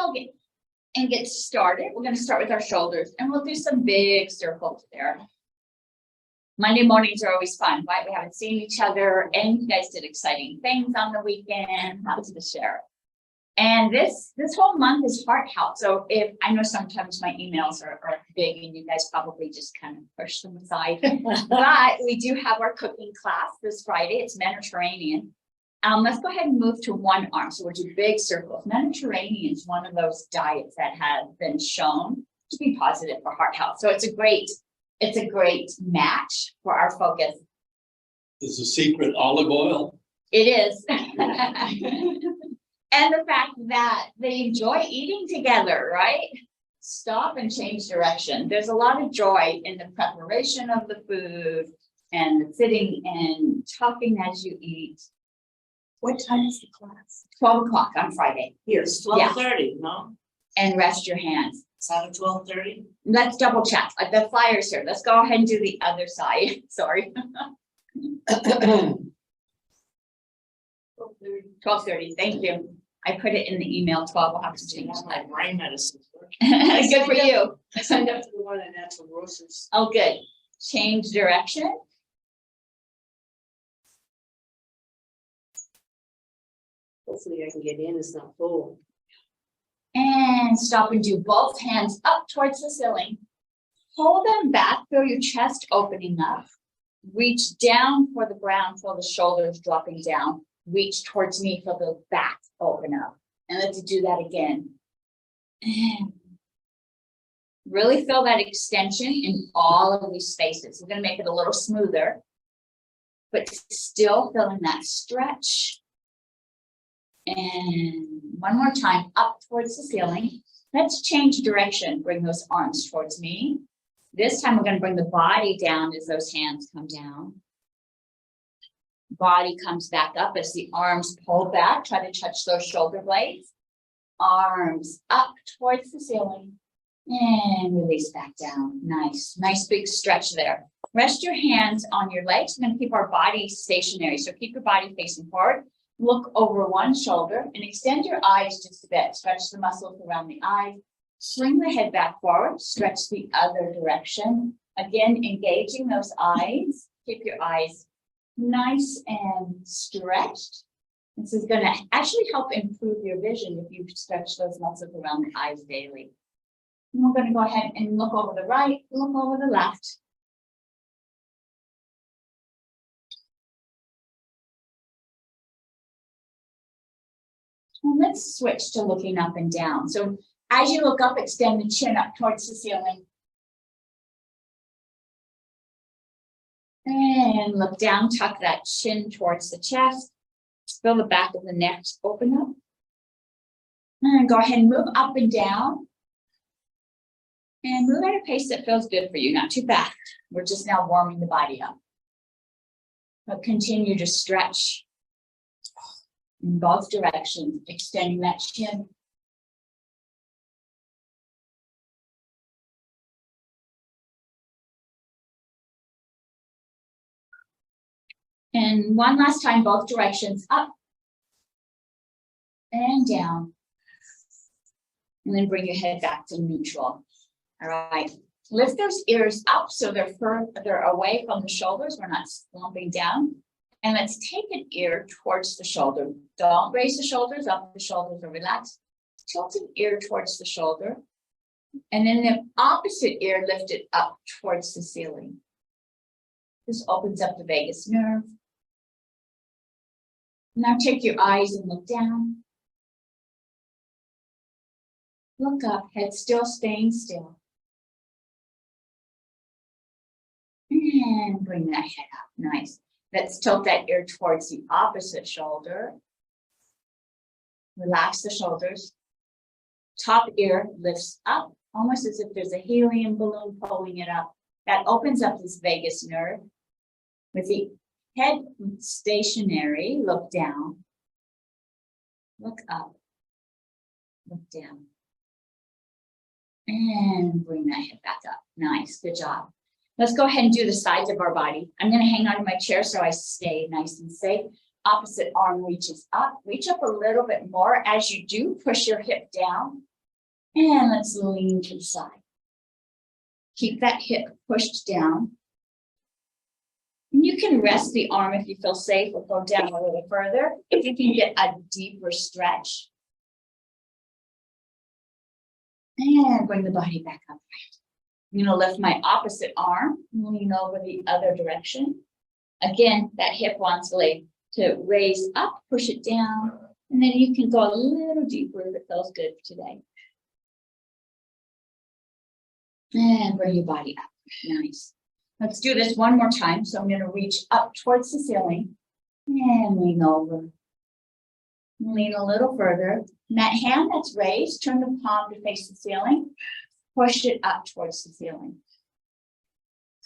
go get started. We're going to start with our shoulders, and we'll do some big circles there. Monday mornings are always fun, right? We haven't seen each other, and you guys did exciting things on the weekend. Lots to share. And this whole month is heart health. So if I know sometimes my emails are big and you guys probably just kind of push them aside, but we do have our cooking class this Friday. It's Mediterranean. Let's go ahead and move to one arm. So we'll do big circles. Mediterranean is one of those diets that have been shown to be positive for heart health. So it's a great match for our focus. Is the secret olive oil? It is. And the fact that they enjoy eating together, right? Stop and change direction. There's a lot of joy in the preparation of the food and the sitting and talking as you eat. What time is the class? 12 o'clock on Friday. Here, it's 12:30, no? And rest your hands. Is that at 12:30? Let's double check. The flyer's here. Let's go ahead and do the other side. Sorry. 12:30. Thank you. I put it in the email. 12. I'll have to change My that. brain medicine. Good for you. I signed up for the one at Natural Grocers. Oh, good. Change direction. Hopefully I can get in, it's not full. And stop and do both hands up towards the ceiling. Hold them back, feel your chest opening up. Reach down for the ground, feel the shoulders dropping down. Reach towards me, feel the back open up. And let's do that again. And really feel that extension in all of these spaces. We're going to make it a little smoother, but still feeling that stretch. And one more time, up towards the ceiling. Let's change direction. Bring those arms towards me. This time we're going to bring the body down as those hands come down. Body comes back up as the arms pull back. Try to touch those shoulder blades. Arms up towards the ceiling. And release back down. Nice. Nice big stretch there. Rest your hands on your legs. We're going to keep our body stationary. So keep your body facing forward. Look over one shoulder and extend your eyes just a bit. Stretch the muscles around the eyes. Swing the head back forward. Stretch the other direction. Again, engaging those eyes. Keep your eyes nice and stretched. This is going to actually help improve your vision if you stretch those muscles around the eyes daily. And we're going to go ahead and look over the right, look over the left. And let's switch to looking up and down. So as you look up, extend the chin up towards the ceiling. And look down, tuck that chin towards the chest. Feel the back of the neck open up. And go ahead and move up and down. And move at a pace that feels good for you, not too fast. We're just now warming the body up. But continue to stretch in both directions, extending that chin. And one last time, both directions, up and down. And then bring your head back to neutral. All right, lift those ears up so they're away from the shoulders. We're not slumping down. And let's take an ear towards the shoulder. Don't raise the shoulders up. The shoulders are relaxed. Tilt an ear towards the shoulder. And then the opposite ear, lift it up towards the ceiling. This opens up the vagus nerve. Now take your eyes and look down. Look up, head still, staying still. And bring that head up, nice. Let's tilt that ear towards the opposite shoulder. Relax the shoulders. Top ear lifts up, almost as if there's a helium balloon pulling it up. That opens up this vagus nerve. With the head stationary, look down. Look up. Look down. And bring that head back up. Nice, good job. Let's go ahead and do the sides of our body. I'm going to hang on to my chair so I stay nice and safe. Opposite arm reaches up. Reach up a little bit more. As you do, push your hip down. And let's lean to the side. Keep that hip pushed down. And you can rest the arm if you feel safe, or go down a little further if you can get a deeper stretch. And bring the body back up. I'm going to lift my opposite arm, lean over the other direction. Again, that hip wants to raise up, push it down, and then you can go a little deeper if it feels good today. And bring your body up. Nice. Let's do this one more time. So I'm going to reach up towards the ceiling and lean over. Lean a little further. And that hand that's raised, turn the palm to face the ceiling. Push it up towards the ceiling.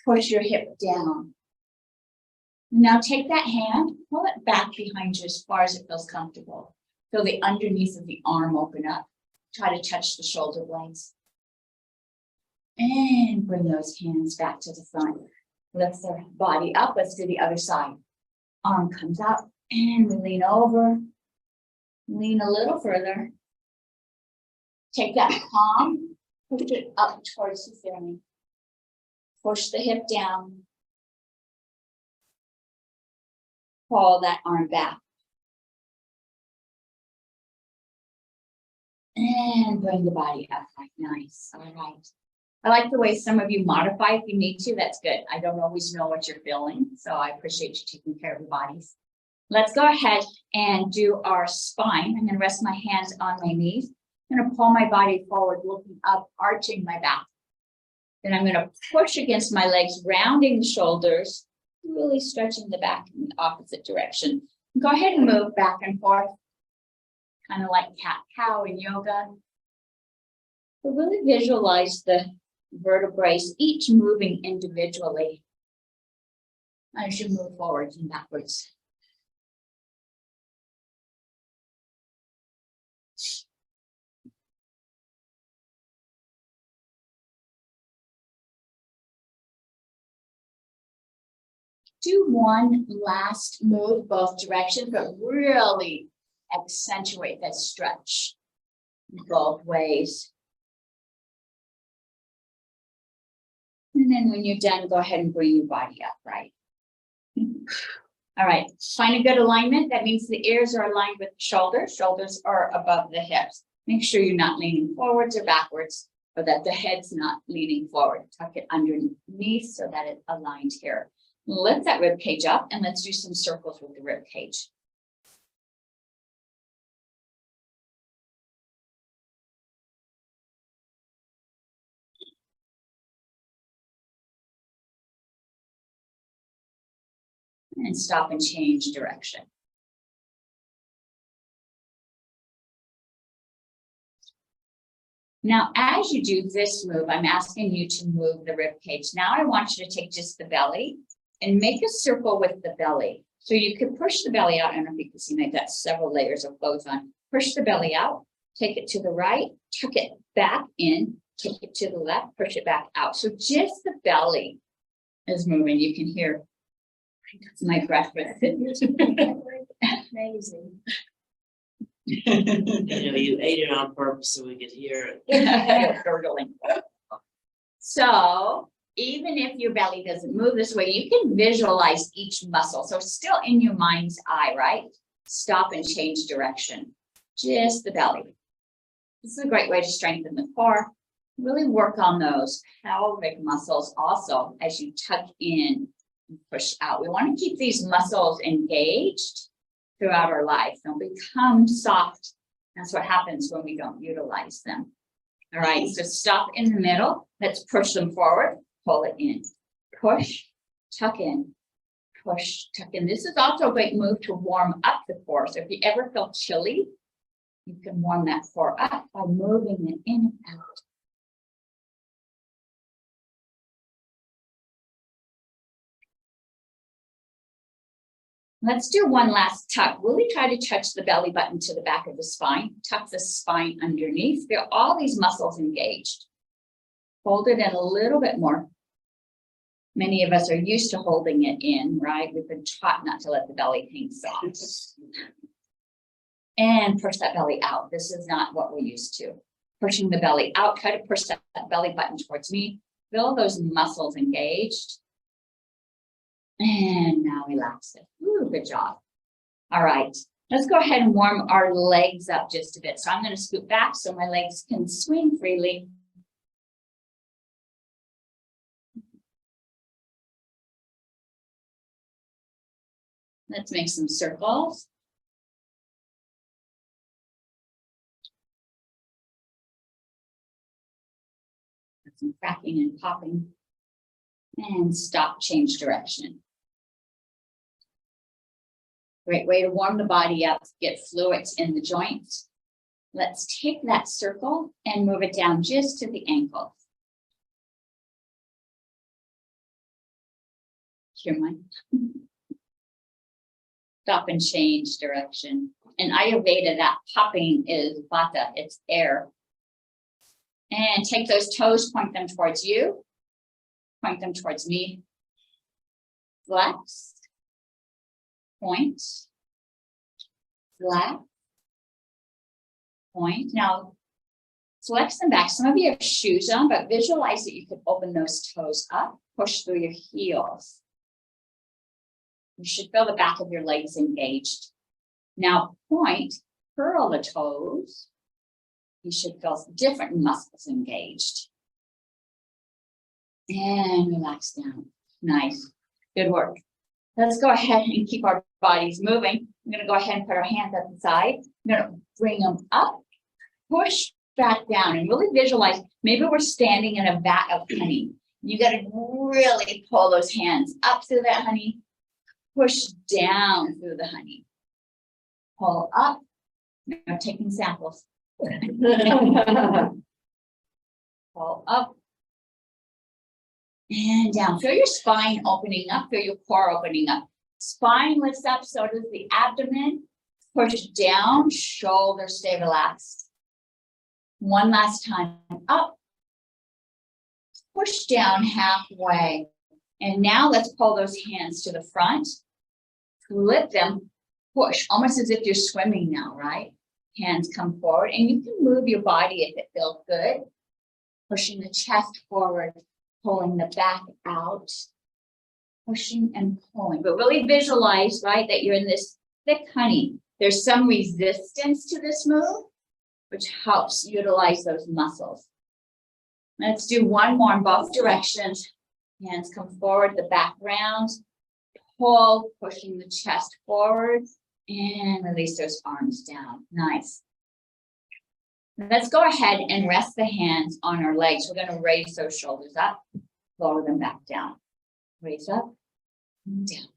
Push your hip down. Now take that hand, pull it back behind you as far as it feels comfortable. Feel the underneath of the arm open up. Try to touch the shoulder blades. And bring those hands back to the front. Lift the body up. Let's do the other side. Arm comes up and we lean over. Lean a little further. Take that palm, push it up towards the ceiling. Push the hip down. Pull that arm back. And bring the body up. Nice. All right. I like the way some of you modify if you need to. That's good. I don't always know what you're feeling, so I appreciate you taking care of your bodies. Let's go ahead and do our spine. I'm going to rest my hands on my knees. I'm going to pull my body forward, looking up, arching my back. Then I'm going to push against my legs, rounding the shoulders, really stretching the back in the opposite direction. Go ahead and move back and forth, kind of like cat-cow in yoga. But really visualize the vertebrae, each moving individually as you move forwards and backwards. Do one last move both directions, but really accentuate that stretch both ways. And then when you're done, go ahead and bring your body up, right? All right, find a good alignment. That means the ears are aligned with the shoulders. Shoulders are above the hips. Make sure you're not leaning forwards or backwards, or that the head's not leaning forward. Tuck it underneath so that it's aligned here. Lift that rib cage up and let's do some circles with the rib cage. And stop and change direction. Now, as you do this move, I'm asking you to move the rib cage. Now I want you to take just the belly and make a circle with the belly. So you could push the belly out. I don't know if you can see, I've got several layers of clothes on. Push the belly out, take it to the right, tuck it back in, take it to the left, push it back out. So just the belly is moving. You can hear my breath. Amazing. You ate it on purpose so we could hear it. Gurgling. So even if your belly doesn't move this way, you can visualize each muscle. So still in your mind's eye, right? Stop and change direction. Just the belly. This is a great way to strengthen the core. Really work on those pelvic muscles also as you tuck in and push out. We want to keep these muscles engaged throughout our life. They'll become soft. That's what happens when we don't utilize them. All right, so stop in the middle. Let's push them forward. Pull it in. Push, tuck in, push, tuck in. This is also a great move to warm up the core. So if you ever feel chilly, you can warm that core up by moving it in and out. Let's do one last tuck. Really try to touch the belly button to the back of the spine. Tuck the spine underneath. Feel all these muscles engaged. Hold it in a little bit more. Many of us are used to holding it in, right? We've been taught not to let the belly hang soft. And push that belly out. This is not what we're used to. Pushing the belly out, try to push that belly button towards me. Feel those muscles engaged. And now relax it. Ooh, good job. All right, let's go ahead and warm our legs up just a bit. So I'm going to scoot back so my legs can swing freely. Let's make some circles. Some cracking and popping. And stop, change direction. Great way to warm the body up, get fluids in the joints. Let's take that circle and move it down just to the ankles. Hear mine? Stop and change direction. In Ayurveda, that popping is vata, it's air. And take those toes, point them towards you. Point them towards me. Flex. Point. Flex. Point. Now, flex them back. Some of you have shoes on, but visualize that you could open those toes up, push through your heels. You should feel the back of your legs engaged. Now, point, curl the toes. You should feel different muscles engaged. And relax down. Nice. Good work. Let's go ahead and keep our bodies moving. I'm going to go ahead and put our hands at the side. I'm going to bring them up, push back down, and really visualize. Maybe we're standing in a vat of honey. You got to really pull those hands up through that honey, push down through the honey. Pull up. I'm taking samples. Pull up and down. Feel your spine opening up, feel your core opening up. Spine lifts up, so does the abdomen. Push down, shoulders stay relaxed. One last time, up. Push down halfway. And now let's pull those hands to the front. Flip them, push, almost as if you're swimming now, right? Hands come forward, and you can move your body if it feels good. Pushing the chest forward, pulling the back out, pushing and pulling. But really visualize, right, that you're in this thick honey. There's some resistance to this move, which helps utilize those muscles. Let's do one more in both directions. Hands come forward, the back round, pull, pushing the chest forward. And release those arms down. Nice. Let's go ahead and rest the hands on our legs. We're going to raise those shoulders up, lower them back down. Raise up, and down,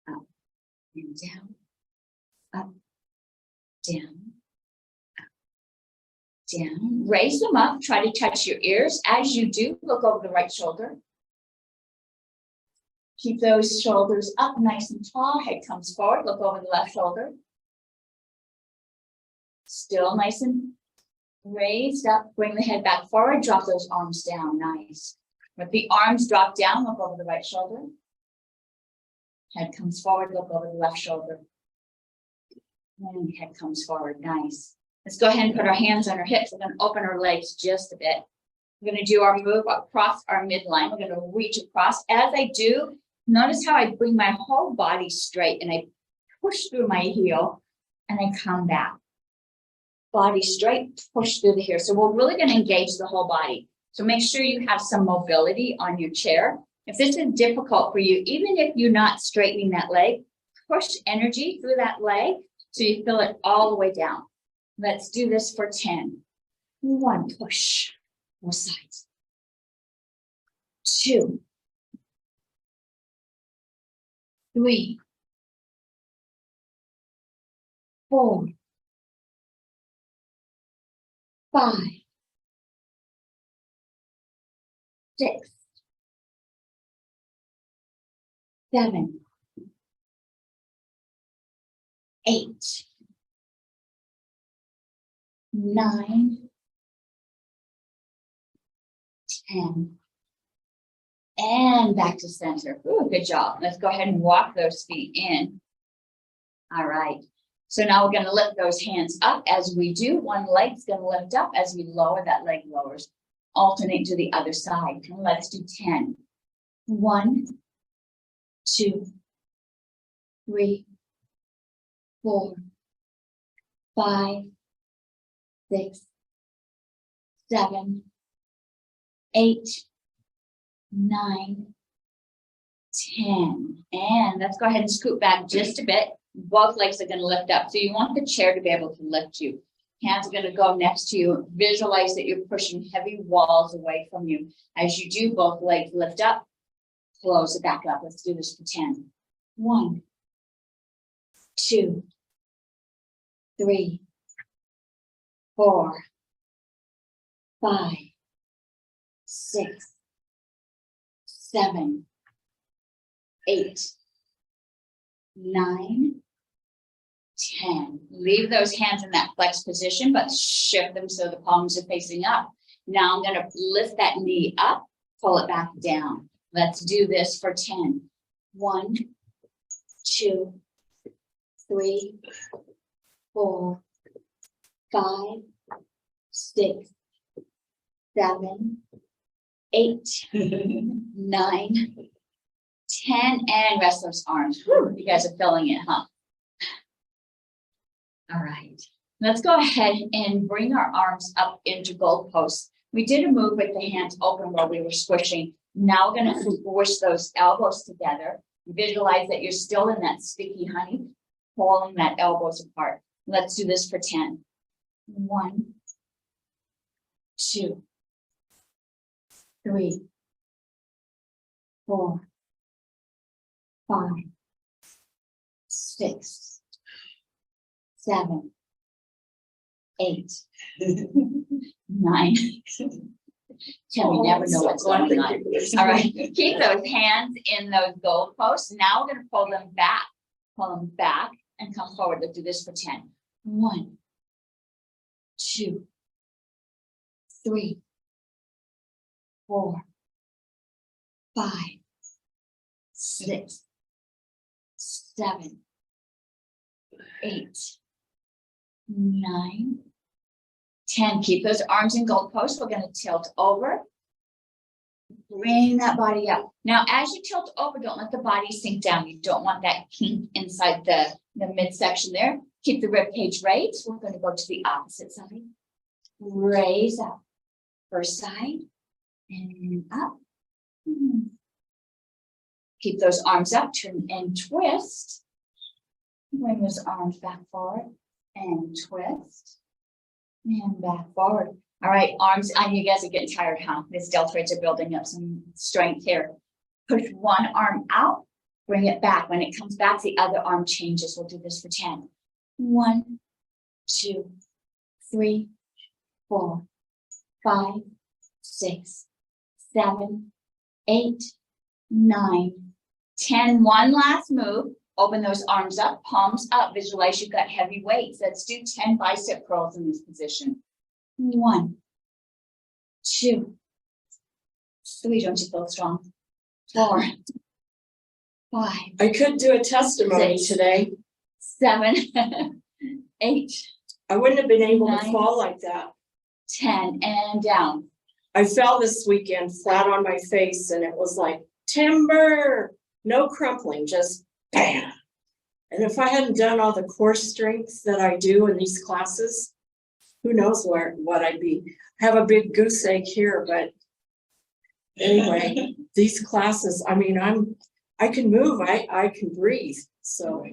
up, and down, up, down, up, down. Raise them up, try to touch your ears. As you do, look over the right shoulder. Keep those shoulders up nice and tall. Head comes forward. Look over the left shoulder. Still nice and raised up. Bring the head back forward. Drop those arms down. Nice. With the arms drop down, look over the right shoulder. Head comes forward. Look over the left shoulder. And head comes forward. Nice. Let's go ahead and put our hands on our hips. We're going to open our legs just a bit. We're going to do our move across our midline. We're going to reach across. As I do, notice how I bring my whole body straight and I push through my heel and I come back. Body straight, push through the heel. So we're really going to engage the whole body. So make sure you have some mobility on your chair. If this is difficult for you, even if you're not straightening that leg, push energy through that leg so you feel it all the way down. Let's do this for 10. 1, push, both sides. 2, 3, 4, 5, 6, 7, 8, 9, 10. And back to center. Ooh, good job. Let's go ahead and walk those feet in. All right. So now we're gonna lift those hands up. As we do, one leg's gonna lift up. As we lower, that leg lowers. Alternate to the other side. And let's do 10. 1, 2, 3, 4, 5, 6, 7, 8, 9, 10. And let's go ahead and scoot back just a bit. Both legs are going to lift up. So you want the chair to be able to lift you. Hands are going to go next to you. Visualize that you're pushing heavy walls away from you. As you do, both legs lift up. Close it back up. Let's do this for 10. 1, 2, 3, 4, 5, 6, 7, 8, 9, 10. Leave those hands in that flex position, but shift them so the palms are facing up. Now I'm going to lift that knee up, pull it back down. Let's do this for 10. 1, 2, 3, 4, 5, 6, 7, 8, 9, 10, and rest those arms. Whew, you guys are feeling it, huh? All right, let's go ahead and bring our arms up into goalposts. We did a move with the hands open while we were squishing. Now we're gonna squish those elbows together. Visualize that you're still in that sticky honey, pulling that elbows apart. Let's do this for 10. 1, 2, 3, 4, 5, 6, 7, 8, 9, 10. We never know what's going on. All right, keep those hands in those goalposts. Now we're going to pull them back and come forward. Let's do this for 10. 1, 2, 3, 4, 5, 6, 7, 8, 9, 10. Keep those arms in goalposts. We're going to tilt over. Bring that body up. Now, as you tilt over, don't let the body sink down. You don't want that kink inside the midsection there. Keep the rib cage raised. We're going to go to the opposite side. Raise up. First side. And up. Keep those arms up. Turn and twist. Bring those arms back forward. And twist. And back forward. All right, arms. I know you guys are getting tired, huh? These deltoids are building up some strength here. Push one arm out, bring it back. When it comes back, the other arm changes. We'll do this for 10. 1, 2, 3, 4, 5, 6, 7, 8, 9, 10. One last move. Open those arms up, palms up. Visualize you've got heavy weights. Let's do 10 bicep curls in this position. 1, 2, 3. Don't you feel strong? 4, 5. I could do a testimony 6, today. 7, 8, I wouldn't have been able 9, to fall like that. 10, and down. I fell this weekend flat on my face and it was like timber, no crumpling, just bam. And if I hadn't done all the core strengths that I do in these classes, who knows what I'd be. I have a big goose egg here, but anyway, these classes, I mean, I can move, I can breathe, so.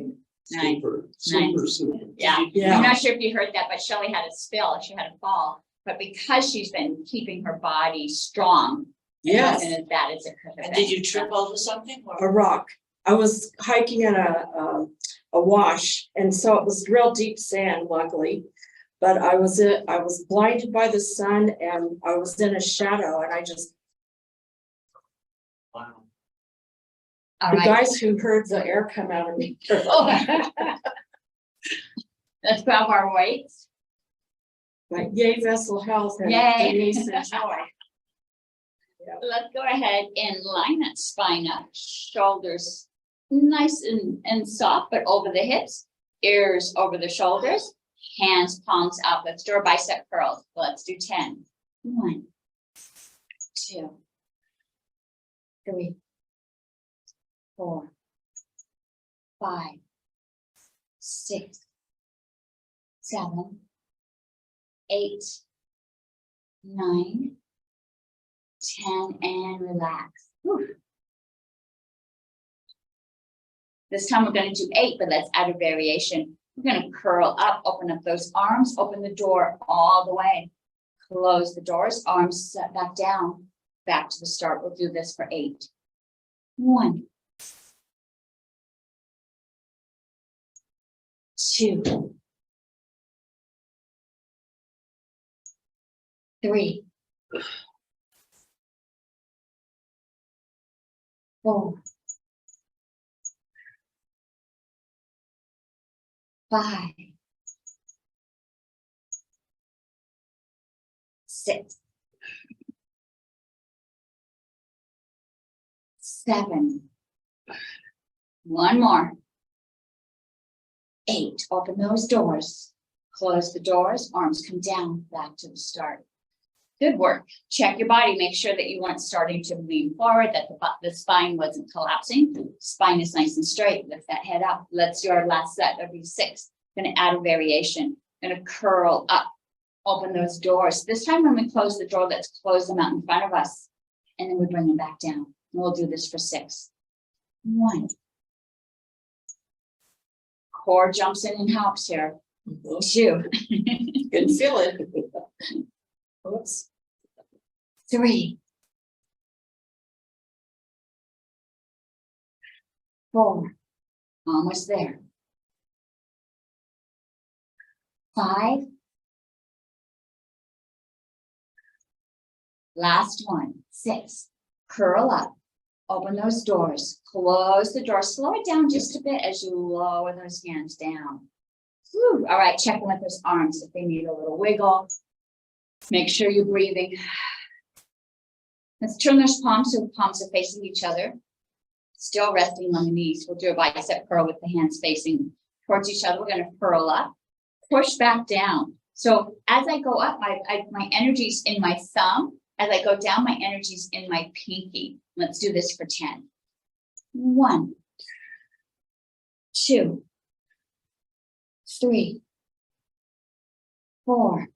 Nice. Super. Yeah. Yeah. I'm not sure if you heard that, but Shelley had a spill. She had a fall. But because she's been keeping her body strong, it Yes, wasn't as bad as it could have And been. did you trip over something? a rock. I was hiking in a wash, and so it was real deep sand, luckily. But I was blinded by the sun, and I was in a shadow, and I just Wow. All the right. guys who heard the air come out of me. Let's grab our weights. Like, yay, Vessel Health and Yay. Denise and Joy. Let's go ahead and line that spine up. Shoulders nice and soft, but over the hips. ears over the shoulders, hands, palms up. Let's do our bicep curls. Let's do 10. 1, 2, 3, 4, 5, 6, 7, 8, 9, 10, and relax. Whew. This time we're going to do 8, but let's add a variation. We're going to curl up, open up those arms, open the door all the way. Close the doors, arms set back down, back to the start. We'll do this for 8. 1, 2, 3, 4, 5, 6, 7. One more. 8. Open those doors. Close the doors. Arms come down. Back to the start. Good work. Check your body. Make sure that you weren't starting to lean forward, that the spine wasn't collapsing. Spine is nice and straight. Lift that head up. Let's do our last set. That'll be 6. Going to add a variation. Going to curl up. Open those doors. This time when we close the door, let's close them out in front of us. And then we bring them back down. And we'll do this for 6. 1. Core jumps in and helps here. 2. Can feel it. Oops. 3. 4. Almost there. 5. Last one. 6. Curl up. Open those doors. Close the door. Slow it down just a bit as you lower those hands down. Whew. All right, check in with those arms if they need a little wiggle. Make sure you're breathing. Let's turn those palms so palms are facing each other. Still resting on the knees. We'll do a bicep curl with the hands facing towards each other. We're going to curl up, push back down. So as I go up, my energy's in my thumb. As I go down, my energy's in my pinky. Let's do this for 10. 1, 2, 3, 4,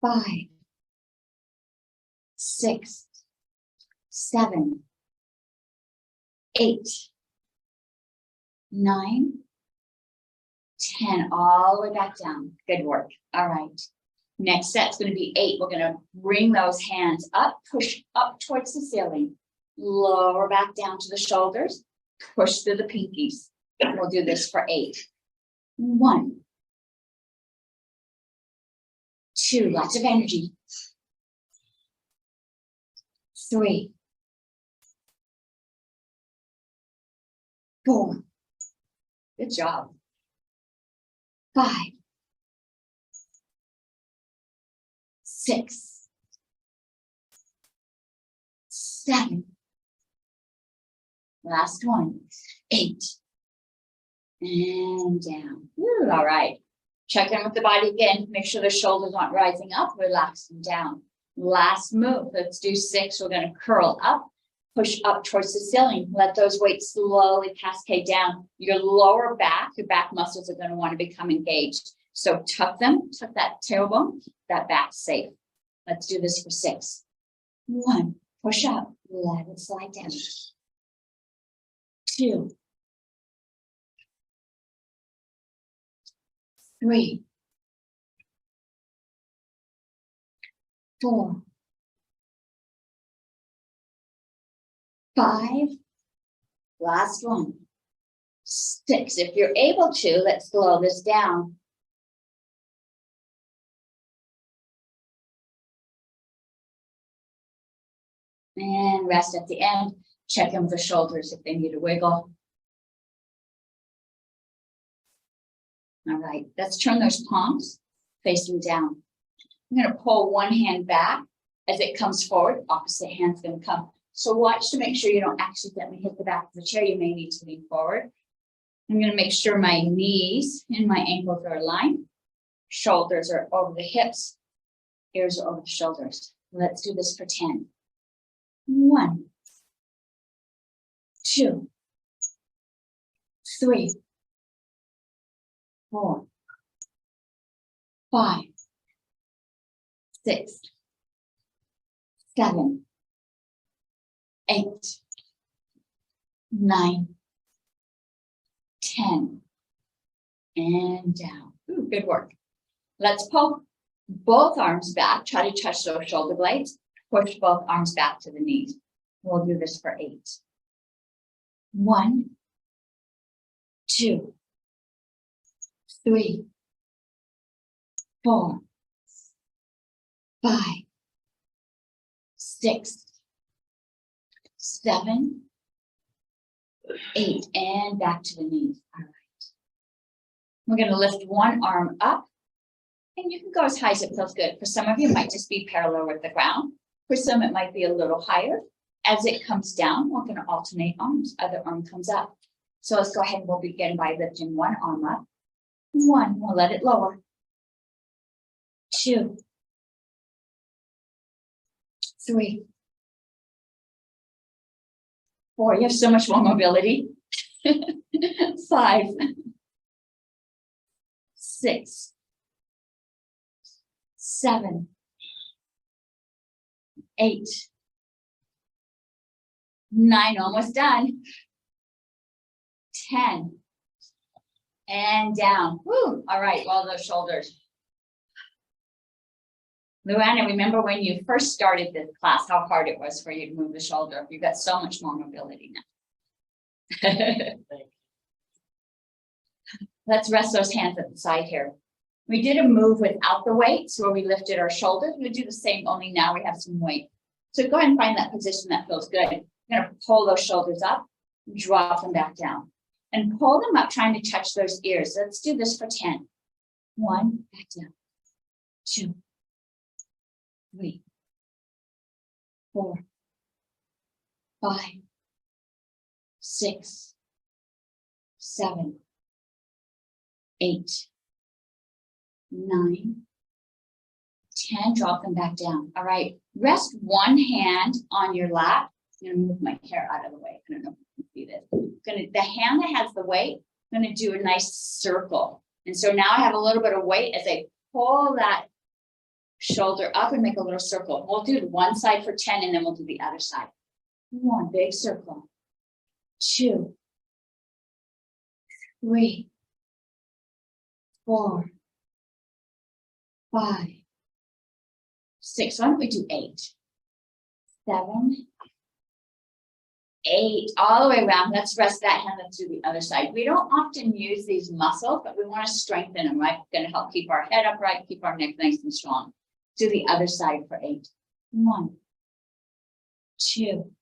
5, 6, 7, 8, 9, 10, all the way back down. Good work. All right. Next set's going to be 8. We're going to bring those hands up, push up towards the ceiling, lower back down to the shoulders, push through the pinkies. We'll do this for 8. 1, 2, lots of energy. 3, 4. Good job. 5, 6, 7. Last one. 8. And down. Woo, all right. Check in with the body again. Make sure the shoulders aren't rising up. Relax them down. Last move. Let's do 6. We're going to curl up, push up towards the ceiling. Let those weights slowly cascade down. Your lower back, your back muscles are going to want to become engaged. So tuck them, tuck that tailbone, that back safe. Let's do this for 6. 1, push up, let it slide down. 2, 3, 4, 5. Last one. 6. If you're able to, let's slow this down. And rest at the end. Check in with the shoulders if they need a wiggle. All right, let's turn those palms facing down. I'm going to pull one hand back as it comes forward. Opposite hand's going to come. So watch to make sure you don't accidentally hit the back of the chair. You may need to lean forward. I'm gonna make sure my knees and my ankles are aligned. Shoulders are over the hips. Ears are over the shoulders. Let's do this for 10. 1, 2, 3, 4, 5, 6, 7, 8, 9, 10, and down. Ooh, good work. Let's pull both arms back. Try to touch those shoulder blades. Push both arms back to the knees. We'll do this for 8. 1, 2, 3, 4, 5, 6, 7, 8, and back to the knees. All right. We're going to lift one arm up, and you can go as high as it feels good. For some of you, it might just be parallel with the ground. For some, it might be a little higher. As it comes down, we're going to alternate arms. Other arm comes up. So let's go ahead and we'll begin by lifting one arm up. 1, we'll let it lower. 2, 3, 4. You have so much more mobility. 5, 6, 7, 8, 9, almost done. 10, and down. Woo! All right, well, those shoulders. Luana, remember when you first started this class, how hard it was for you to move the shoulder? You've got so much more mobility now. Let's rest those hands at the side here. We did a move without the weights where we lifted our shoulders. We do the same, only now we have some weight. So go ahead and find that position that feels good. You're going to pull those shoulders up, drop them back down, and pull them up, trying to touch those ears. Let's do this for 10. 1, back down. 2, 3, 4, 5, 6, 7, 8, 9, 10, drop them back down. All right, rest one hand on your lap. I'm gonna move my hair out of the way. I don't know if you can see this. The hand that has the weight, I'm gonna do a nice circle. And so now I have a little bit of weight as I pull that shoulder up and make a little circle. We'll do one side for 10 and then we'll do the other side. 1, big circle. 2, 3, 4, 5, 6. Why don't we do 8, 7, 8, all the way around. Let's rest that hand. Let's do the other side. We don't often use these muscles, but we want to strengthen them, right? It's going to help keep our head upright, keep our neck nice and strong. Do the other side for 8. 1, 2,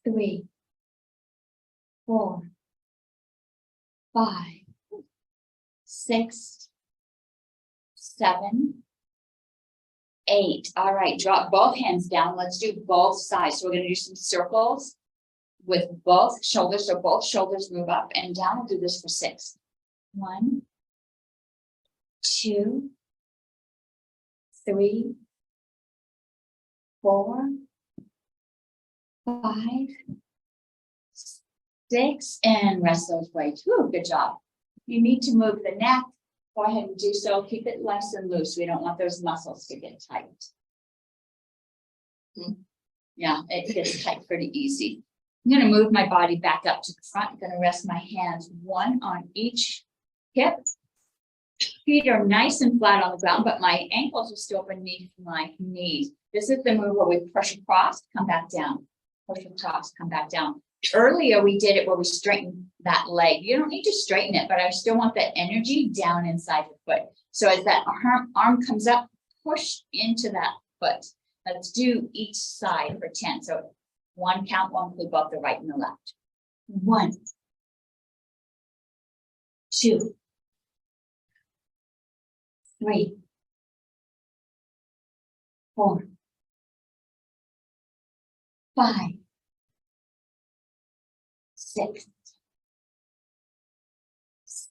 3, 4, 5, 6, 7, 8. All right, drop both hands down. Let's do both sides. So we're going to do some circles with both shoulders. So both shoulders move up and down. We'll do this for 6. 1, 2, 3, 4, 5, 6, and rest those weights. Woo, good job. You need to move the neck. Go ahead and do so. Keep it nice and loose. We don't want those muscles to get tight. Yeah, it gets tight pretty easy. I'm going to move my body back up to the front. I'm going to rest my hands one on each hip. Feet are nice and flat on the ground, but my ankles are still beneath my knees. This is the move where we push across, come back down. Push across, come back down. Earlier, we did it where we straightened that leg. You don't need to straighten it, but I still want that energy down inside the foot. So as that arm comes up, push into that foot. Let's do each side for 10. So 1 count, 1 include both the right and the left. 1, 2, 3, 4, 5, 6,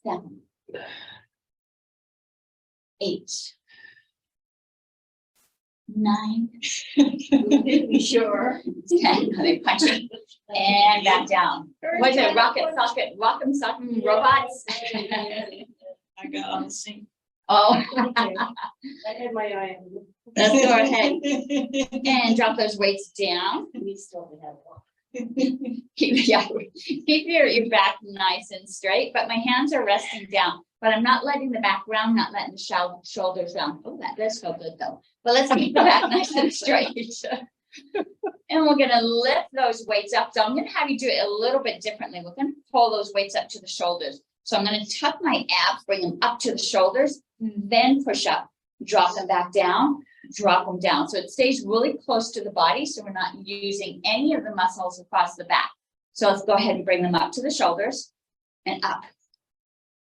7, 8, 9. Sure. 10. They punch it. And back down. What's it? Rocket socket, rock'em sock'em robots? I got on the same. Oh, I had my eye on you. let's go ahead and drop those weights down. We still have one. Keep your back nice and straight, but my hands are resting down. But I'm not letting the back round, not letting the shoulders round. Oh, that does feel good though. But let's keep the back nice and straight. And we're gonna lift those weights up. So I'm gonna have you do it a little bit differently. We're gonna pull those weights up to the shoulders. So I'm gonna tuck my abs, bring them up to the shoulders, then push up, drop them back down, drop them down. So it stays really close to the body. So we're not using any of the muscles across the back. So let's go ahead and bring them up to the shoulders and up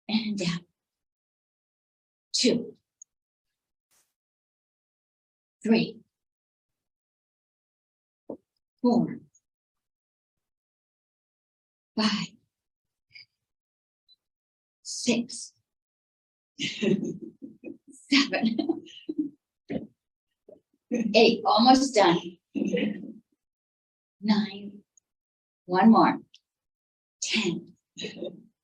and down. 2, 3, 4, 5, 6, 7, 8, almost done. 9, one more. 10,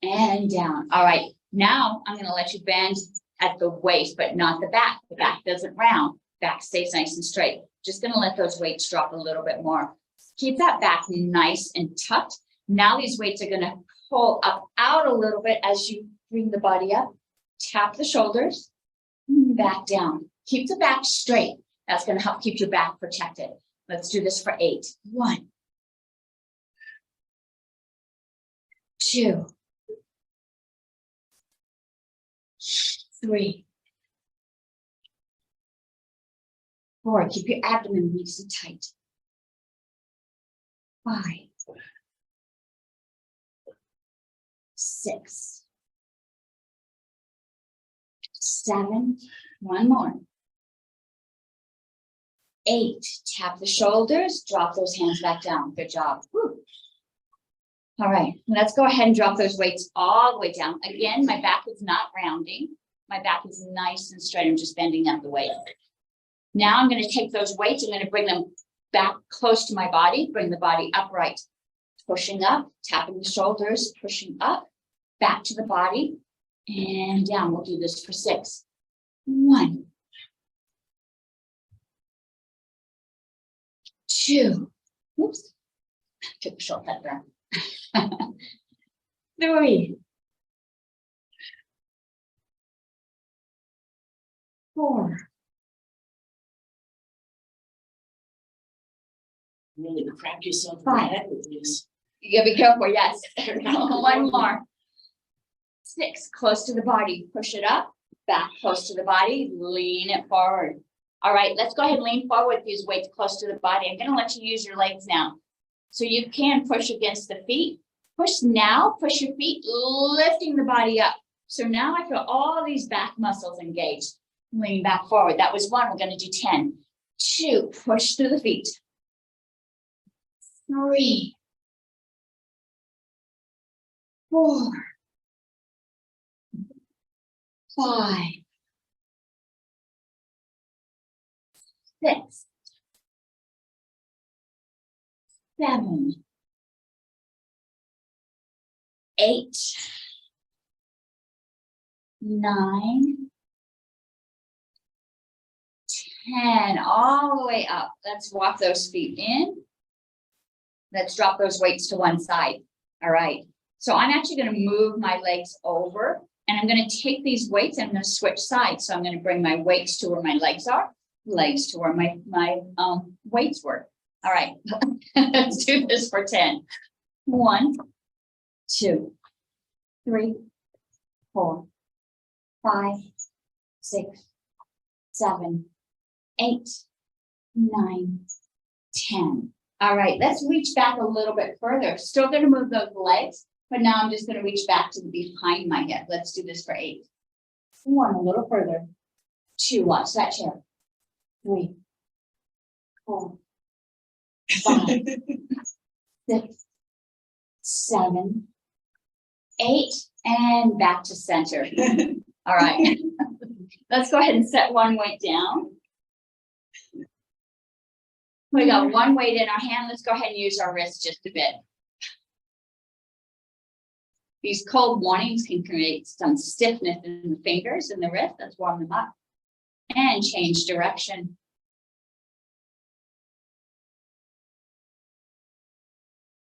and down. All right, now I'm gonna let you bend at the waist, but not the back. The back doesn't round, back stays nice and straight. Just gonna let those weights drop a little bit more. Keep that back nice and tucked. Now these weights are gonna pull up out a little bit as you bring the body up. Tap the shoulders, back down. Keep the back straight. That's gonna help keep your back protected. Let's do this for 8. 1, 2, 3, 4. Keep your abdomen nice and tight. 5, 6, 7, one more. 8, tap the shoulders, drop those hands back down. Good job. Whew. All right, let's go ahead and drop those weights all the way down. Again, my back is not rounding. My back is nice and straight. I'm just bending up the weight. Now I'm going to take those weights. I'm going to bring them back close to my body, bring the body upright, pushing up, tapping the shoulders, pushing up, back to the body, and down. We'll do this for 6. 1, 2, oops, took a shortcut there. 3, 4, Really crack yourself in the Fine. head with this. you gotta be careful, yes. One more. 6, close to the body, push it up, back close to the body, lean it forward. All right, let's go ahead and lean forward with these weights close to the body. I'm gonna let you use your legs now. So you can push against the feet. Push now, push your feet, lifting the body up. So now I feel all these back muscles engaged. Lean back forward. That was 1, we're gonna do 10. 2, push through the feet. 3, 4, 5, 6, 7, 8, 9, 10, all the way up. Let's walk those feet in. Let's drop those weights to one side. All right. So I'm actually going to move my legs over and I'm going to take these weights and I'm going to switch sides. So I'm going to bring my weights to where my legs are, legs to where my weights were. All right. Let's do this for 10. 1, 2, 3, 4, 5, 6, 7, 8, 9, 10. All right, let's reach back a little bit further. Still going to move those legs, but now I'm just going to reach back to the behind my hip. Let's do this for 8. 1, a little further. 2, watch that chair. 3, 4, 5, 6, 7, 8, and back to center. All right. Let's go ahead and set one weight down. We got one weight in our hand. Let's go ahead and use our wrist just a bit. These cold mornings can create some stiffness in the fingers and the wrist. Let's warm them up and change direction.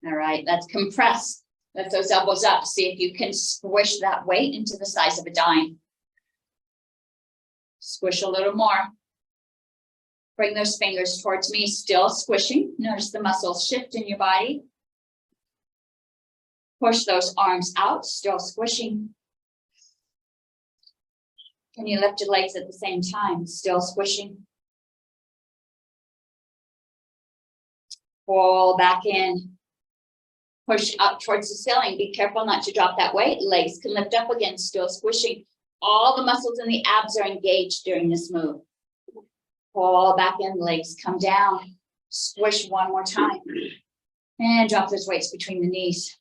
All right, let's compress. Lift those elbows up. See if you can squish that weight into the size of a dime. Squish a little more. Bring those fingers towards me, still squishing. Notice the muscles shift in your body. Push those arms out, still squishing. Can you lift your legs at the same time? Still squishing. Pull back in. Push up towards the ceiling. Be careful not to drop that weight. Legs can lift up again, still squishing. All the muscles in the abs are engaged during this move. Pull back in, legs come down. Squish one more time. And drop those weights between the knees.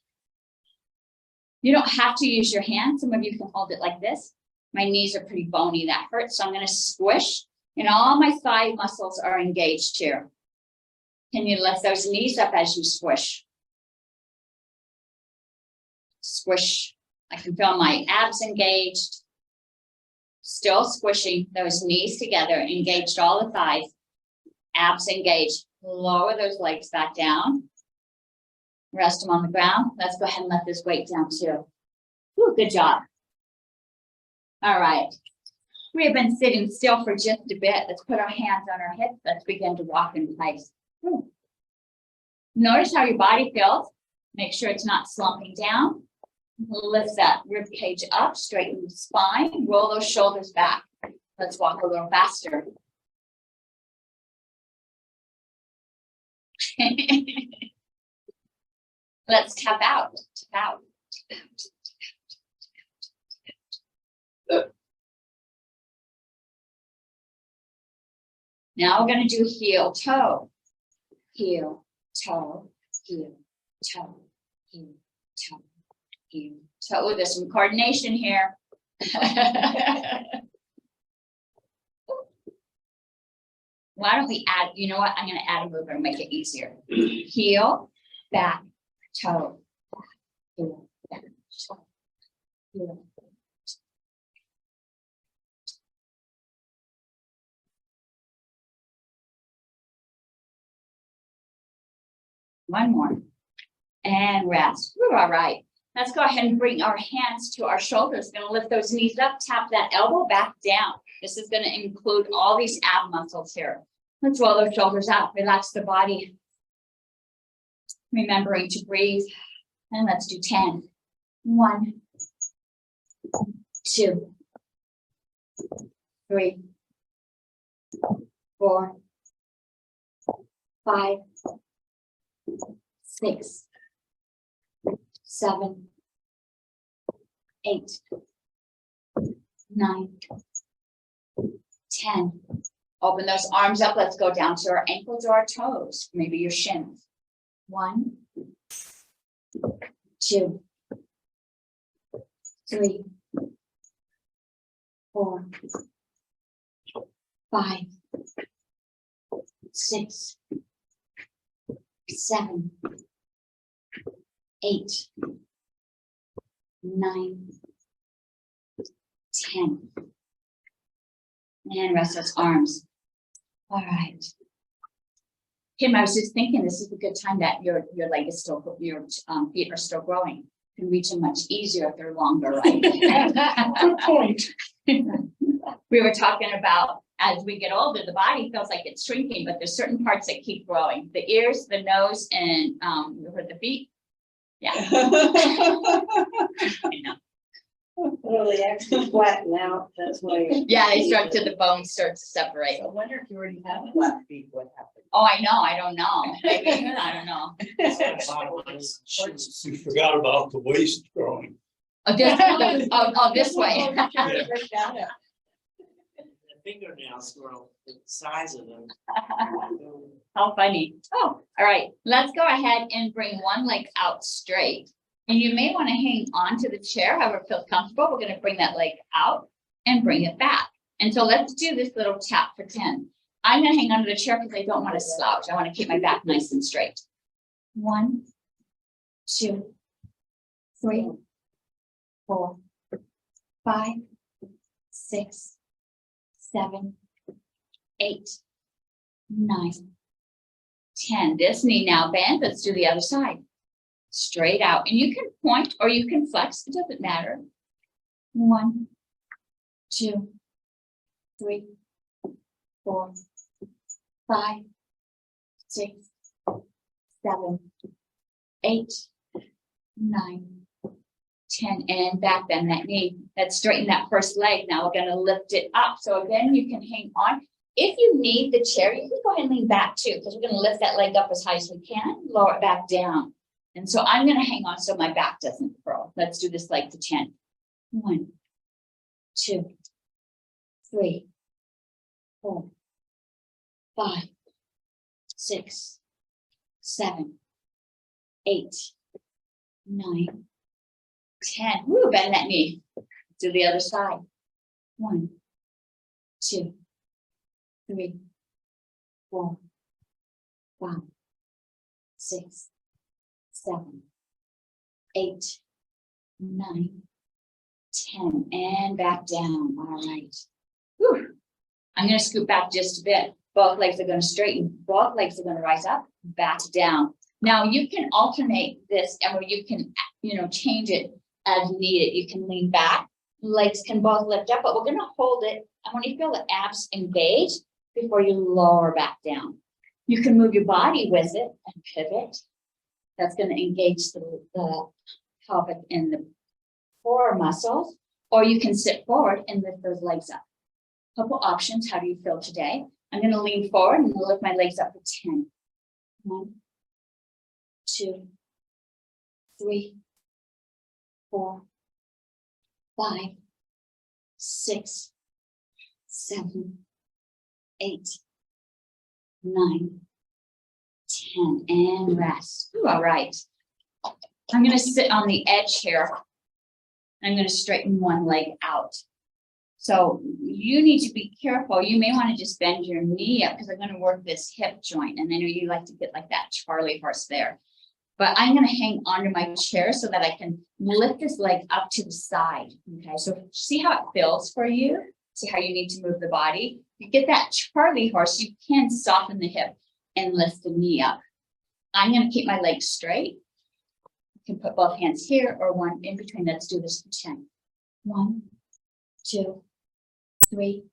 You don't have to use your hands. Some of you can hold it like this. My knees are pretty bony. That hurts. So I'm going to squish. And all my thigh muscles are engaged here. Can you lift those knees up as you squish? Squish. I can feel my abs engaged. Still squishing those knees together, engaged all the thighs, abs engaged. Lower those legs back down. Rest them on the ground. Let's go ahead and let this weight down too. Ooh, good job. All right. We have been sitting still for just a bit. Let's put our hands on our hips. Let's begin to walk in place. Ooh. Notice how your body feels. Make sure it's not slumping down. Lift that rib cage up, straighten the spine, roll those shoulders back. Let's walk a little faster. Let's tap out, tap out. Now we're going to do heel toe, heel toe, heel toe, heel toe. So there's some coordination here. Why don't we add, you know what? I'm going to add a move and make it easier. Heel, back, toe, heel, back, toe, heel. One more. And rest. We're all right. Let's go ahead and bring our hands to our shoulders. Going to lift those knees up, tap that elbow back down. This is going to include all these ab muscles here. Let's roll those shoulders out, relax the body. Remembering to breathe. And let's do 10. 1, 2, 3, 4, 5, 6, 7, 8, 9, 10. Open those arms up. Let's go down to our ankles or our toes, maybe your shins. 1, 2, 3, 4, 5, 6, 7, 8, 9, 10. And rest those arms. All right. Kim, I was just thinking this is a good time that your leg is still, your feet are still growing. You can reach them much easier if they're longer, right? Good point. We were talking about as we get older, the body feels like it's shrinking, but there's certain parts that keep growing. The ears, the nose, and the feet. Yeah. I know. Well, they actually flatten out, that's why. Yeah, they start to, the bones start to separate. I wonder if you already have flat feet, what happened? Oh, I know, I don't know. Maybe, I don't know. You forgot about the waist growing. Oh, this way. The fingernails grow the size of them. How funny. Oh, all right. Let's go ahead and bring one leg out straight. And you may want to hang on to the chair, however it feels comfortable. We're going to bring that leg out and bring it back. And so let's do this little tap for 10. I'm going to hang onto the chair because I don't want to slouch. I want to keep my back nice and straight. 1, 2, 3, 4, 5, 6, 7, 8, 9, 10. This knee now bend. Let's do the other side. Straight out. And you can point or you can flex. It doesn't matter. 1, 2, 3, 4, 5, 6, 7, 8, 9, 10, and back bend that knee. Let's straighten that first leg. Now we're going to lift it up. So again, you can hang on. If you need the chair, you can go ahead and lean back too, because we're going to lift that leg up as high as we can, lower it back down. And so I'm going to hang on so my back doesn't curl. Let's do this leg for 10. 1, 2, 3, 4, 5, 6, 7, 8, 9, 10. Woo, bend that knee. Do the other side. 1, 2, 3, 4, 5, 6, 7, 8, 9, 10, and back down. All right. Whew. I'm going to scoot back just a bit. Both legs are going to straighten. Both legs are going to rise up, back down. Now you can alternate this, and where you can, change it as needed. You can lean back. Legs can both lift up, but we're going to hold it. I want you to feel the abs engage before you lower back down. You can move your body with it and pivot. That's going to engage the pelvic and the core muscles, or you can sit forward and lift those legs up. Couple options. How do you feel today? I'm going to lean forward and lift my legs up for 10. 1, 2, 3, 4, 5, 6, 7, 8, 9, 10, and rest. Ooh, all right. I'm going to sit on the edge here. I'm going to straighten one leg out. So you need to be careful. You may want to just bend your knee up because I'm going to work this hip joint. And I know you like to get like that Charlie horse there. But I'm going to hang onto my chair so that I can lift this leg up to the side. Okay, so see how it feels for you? See how you need to move the body? You get that Charlie horse, you can soften the hip and lift the knee up. I'm going to keep my legs straight. You can put both hands here or one in between. Let's do this for 10. 1, 2, 3,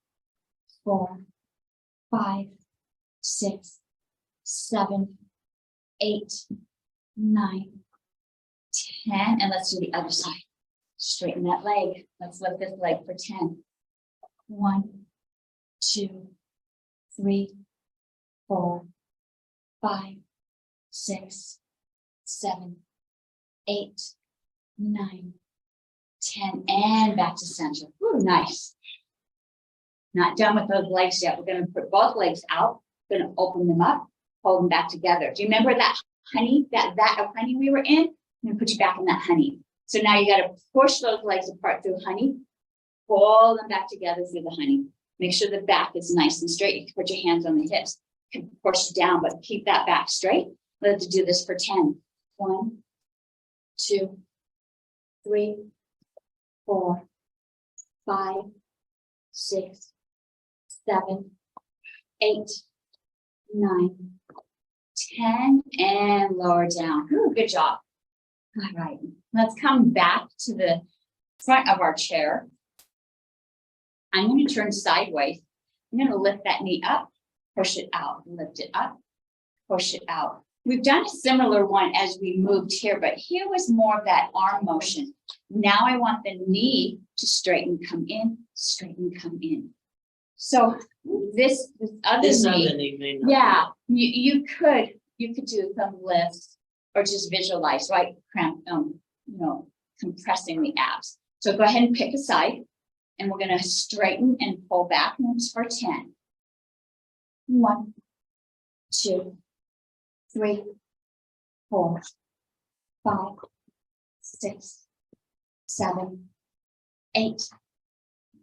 4, 5, 6, 7, 8, 9, 10. And let's do the other side. Straighten that leg. Let's lift this leg for 10. 1, 2, 3, 4, 5, 6, 7, 8, 9, 10, and back to center. Ooh, nice. Not done with those legs yet. We're going to put both legs out. We're going to open them up, hold them back together. Do you remember that honey, that of honey we were in? I'm going to put you back in that honey. So now you got to push those legs apart through honey, pull them back together through the honey. Make sure the back is nice and straight. You can put your hands on the hips. You can push down, but keep that back straight. Let's do this for 10. 1, 2, 3, 4, 5, 6, 7, 8, 9, 10, and lower down. Ooh, good job. All right, let's come back to the front of our chair. I'm going to turn sideways. I'm going to lift that knee up, push it out, lift it up, push it out. We've done a similar one as we moved here, but here was more of that arm motion. Now I want the knee to straighten, come in, straighten, come in. So this other knee, yeah, you could do some lifts or just visualize, right? Compressing the abs. So go ahead and pick a side, and we're going to straighten and pull back for 10. 1, 2, 3, 4, 5, 6, 7, 8,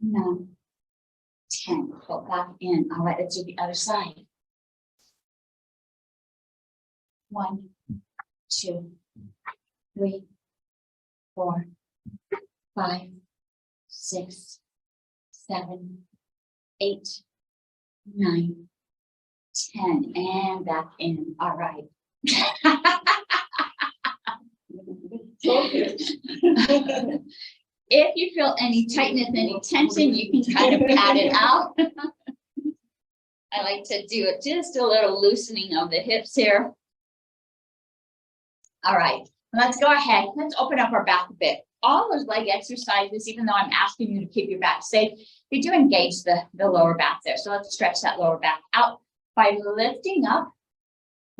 9, 10. Pull back in. All right, let's do the other side. 1, 2, 3, 4, 5, 6, 7, 8, 9, 10, and back in. All right. If you feel any tightness, any tension, you can kind of pat it out. I like to do it, just a little loosening of the hips here. All right, let's go ahead. Let's open up our back a bit. All those leg exercises, even though I'm asking you to keep your back safe, we do engage the lower back there. So let's stretch that lower back out by lifting up.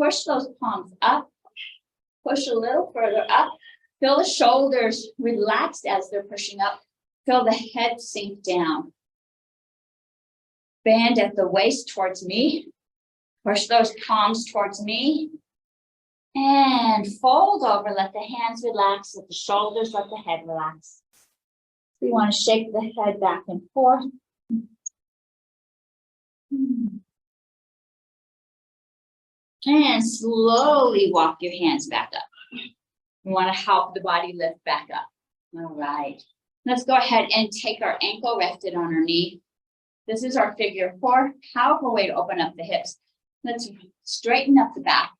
Push those palms up. Push a little further up. Feel the shoulders relax as they're pushing up. Feel the head sink down. Bend at the waist towards me. Push those palms towards me. And fold over. Let the hands relax. Let the shoulders, let the head relax. We want to shake the head back and forth. And slowly walk your hands back up. We want to help the body lift back up. All right. Let's go ahead and take our ankle rested on our knee. This is our figure 4. Powerful way to open up the hips. Let's straighten up the back.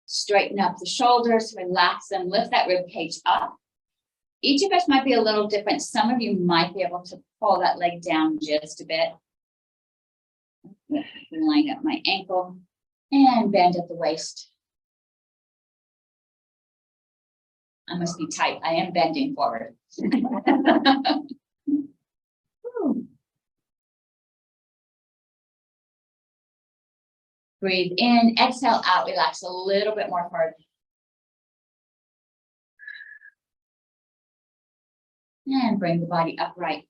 Straighten up the shoulders. Relax them. Lift that rib cage up. Each of us might be a little different. Some of you might be able to pull that leg down just a bit. Line up my ankle. And bend at the waist. I must be tight. I am bending forward. Breathe in, exhale out, relax a little bit more forward. And bring the body upright.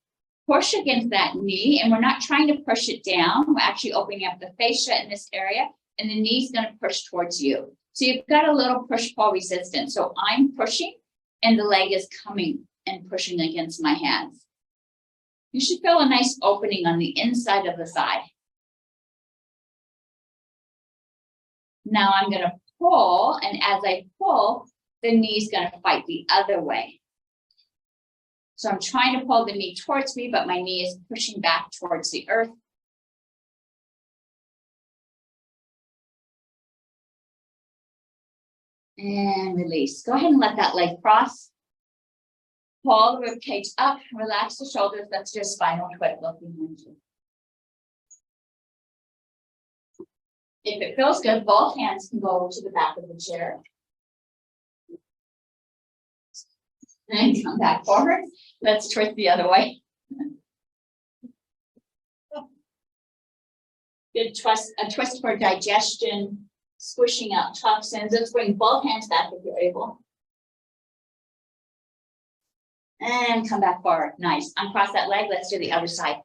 Push against that knee, and we're not trying to push it down. We're actually opening up the fascia in this area, and the knee's going to push towards you. So you've got a little push-pull resistance. So I'm pushing, and the leg is coming and pushing against my hands. You should feel a nice opening on the inside of the thigh. Now I'm going to pull, and as I pull, the knee's going to fight the other way. So I'm trying to pull the knee towards me, but my knee is pushing back towards the earth. And release. Go ahead and let that leg cross. Pull the rib cage up, relax the shoulders. Let's do a spinal twist. Look behind you. If it feels good, both hands can go to the back of the chair. And come back forward. Let's twist the other way. Good twist, a twist for digestion, squishing out toxins. Let's bring both hands back if you're able. And come back forward. Nice. Uncross that leg. Let's do the other side.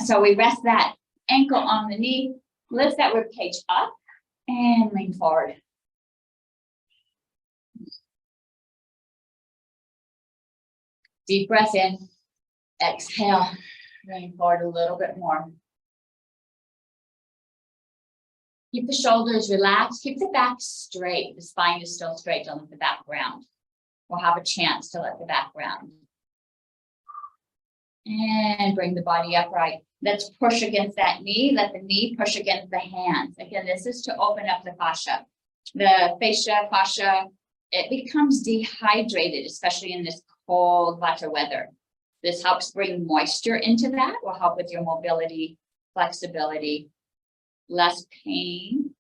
So we rest that ankle on the knee. Lift that rib cage up and lean forward. Deep breath in. Exhale. Lean forward a little bit more. Keep the shoulders relaxed. Keep the back straight. The spine is still straight. Don't let the back round. We'll have a chance to let the back round. And bring the body upright. Let's push against that knee. Let the knee push against the hands. Again, this is to open up the fascia. The fascia, it becomes dehydrated, especially in this cold Vata weather. This helps bring moisture into that. Will help with your mobility, flexibility, less pain.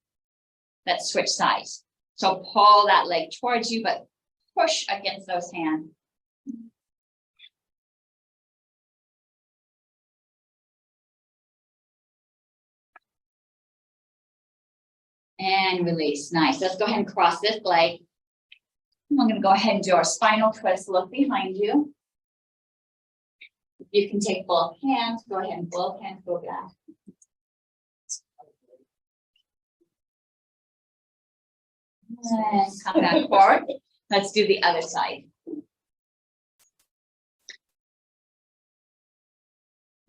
Let's switch sides. So pull that leg towards you, but push against those hands. And release. Nice. Let's go ahead and cross this leg. I'm going to go ahead and do our spinal twist. Look behind you. You can take both hands. Go ahead and both hands go back. And come back forward. Let's do the other side.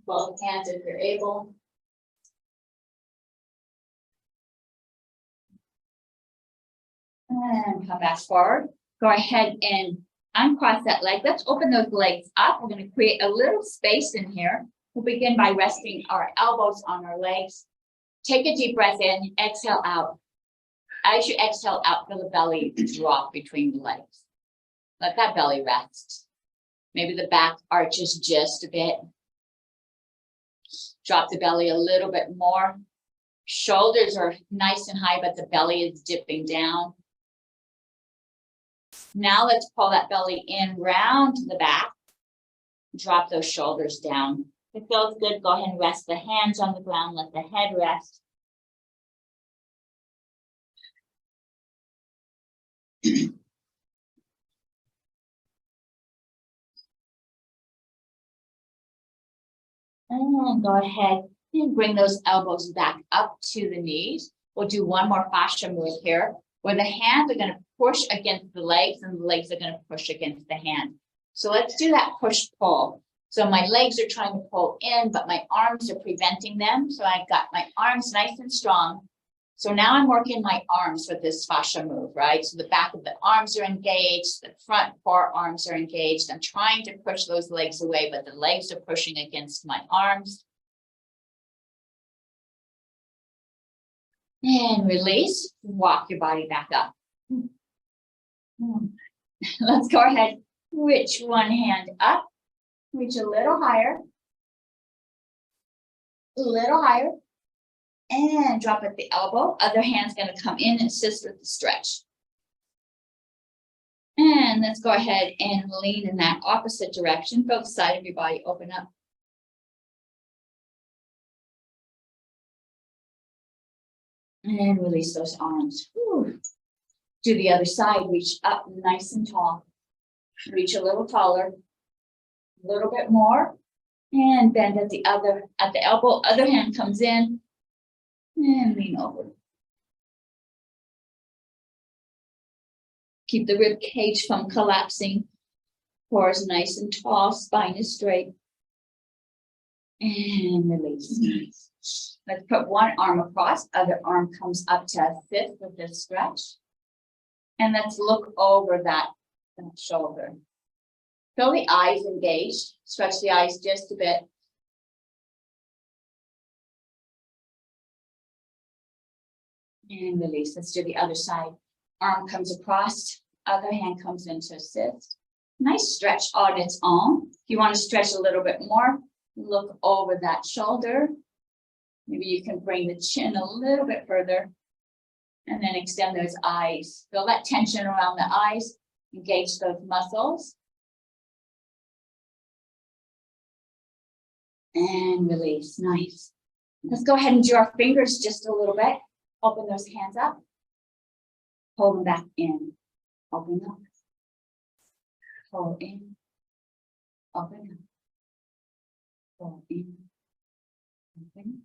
both hands if you're able. And come back forward. Go ahead and uncross that leg. Let's open those legs up. We're going to create a little space in here. We'll begin by resting our elbows on our legs. Take a deep breath in, exhale out. As you exhale out, feel the belly drop between the legs. Let that belly rest. Maybe the back arches just a bit. Drop the belly a little bit more. Shoulders are nice and high, but the belly is dipping down. Now let's pull that belly in round to the back. Drop those shoulders down. If it feels good, go ahead and rest the hands on the ground. Let the head rest. And go ahead and bring those elbows back up to the knees. We'll do one more fascia move here, where the hands are going to push against the legs and the legs are going to push against the hand. So let's do that push-pull. So my legs are trying to pull in, but my arms are preventing them. So I've got my arms nice and strong. So now I'm working my arms with this fascia move, right? So the back of the arms are engaged, the front forearms are engaged. I'm trying to push those legs away, but the legs are pushing against my arms. And release, walk your body back up. Let's go ahead, reach one hand up, reach a little higher, and drop at the elbow. Other hand's going to come in and assist with the stretch. And let's go ahead and lean in that opposite direction. Feel the side of your body open up. And release those arms. Whew. Do the other side, reach up nice and tall. Reach a little taller, a little bit more, and bend at the elbow. Other hand comes in, and lean over. Keep the rib cage from collapsing. Core is nice and tall, spine is straight. And release. Nice. Let's put one arm across, other arm comes up to assist with this stretch. And let's look over that shoulder. Feel the eyes engaged. Stretch the eyes just a bit. And release. Let's do the other side. Arm comes across, other hand comes in to assist. Nice stretch on its own. If you want to stretch a little bit more, look over that shoulder. Maybe you can bring the chin a little bit further and then extend those eyes. Feel that tension around the eyes, engage those muscles. And release, nice. Let's go ahead and do our fingers just a little bit. Open those hands up. Hold them back in. Open up. Hold in. Open up. Hold in. Open.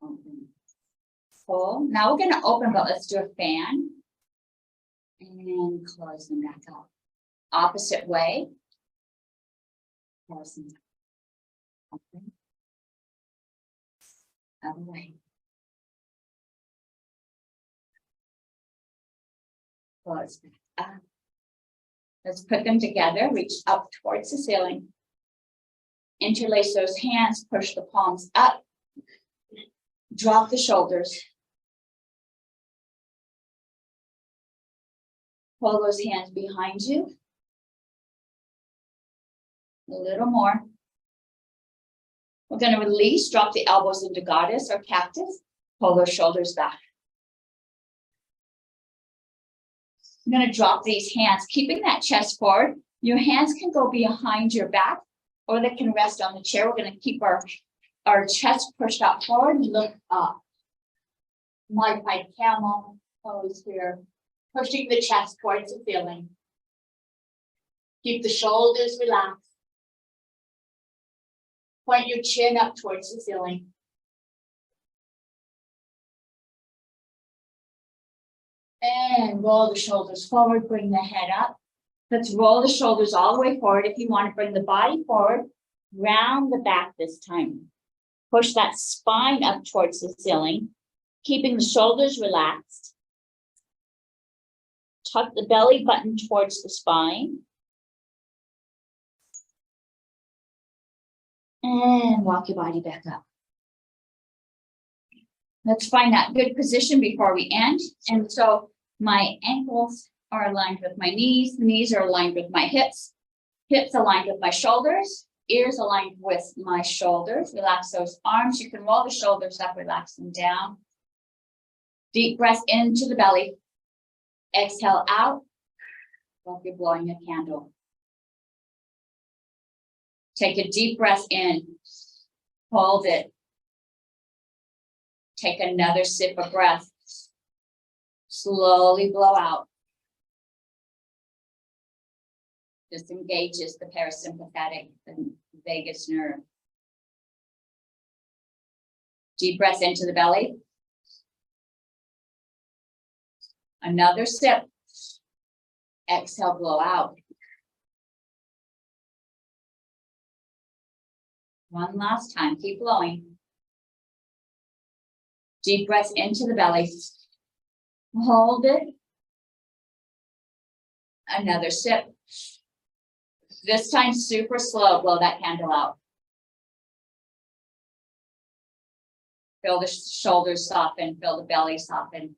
Open. Hold. Now we're going to open, but let's do a fan. And close them back up. Opposite way. Close them. Open. Other way. Close back up. Let's put them together. Reach up towards the ceiling. Interlace those hands. Push the palms up. Drop the shoulders. Pull those hands behind you. A little more. We're going to release, drop the elbows into goddess or cactus. Pull those shoulders back. I'm going to drop these hands, keeping that chest forward. Your hands can go behind your back or they can rest on the chair. We're going to keep our chest pushed out forward and look up. Modified camel pose here. Pushing the chest towards the ceiling. Keep the shoulders relaxed. Point your chin up towards the ceiling. And roll the shoulders forward, bring the head up. Let's roll the shoulders all the way forward. If you want to bring the body forward, Round the back this time. Push that spine up towards the ceiling, keeping the shoulders relaxed. Tuck the belly button towards the spine. And walk your body back up. Let's find that good position before we end. And so my ankles are aligned with my knees. The knees are aligned with my hips. Hips aligned with my shoulders. Ears aligned with my shoulders. Relax those arms. You can roll the shoulders up, relax them down. Deep breath into the belly. Exhale out, like you're blowing a candle. Take a deep breath in. Hold it. Take another sip of breath. Slowly blow out. This engages the parasympathetic and vagus nerve. Deep breath into the belly. Another sip. Exhale, blow out. One last time, keep blowing. Deep breath into the belly. Hold it. Another sip. This time, super slow, blow that candle out. Feel the shoulders soften, feel the belly soften.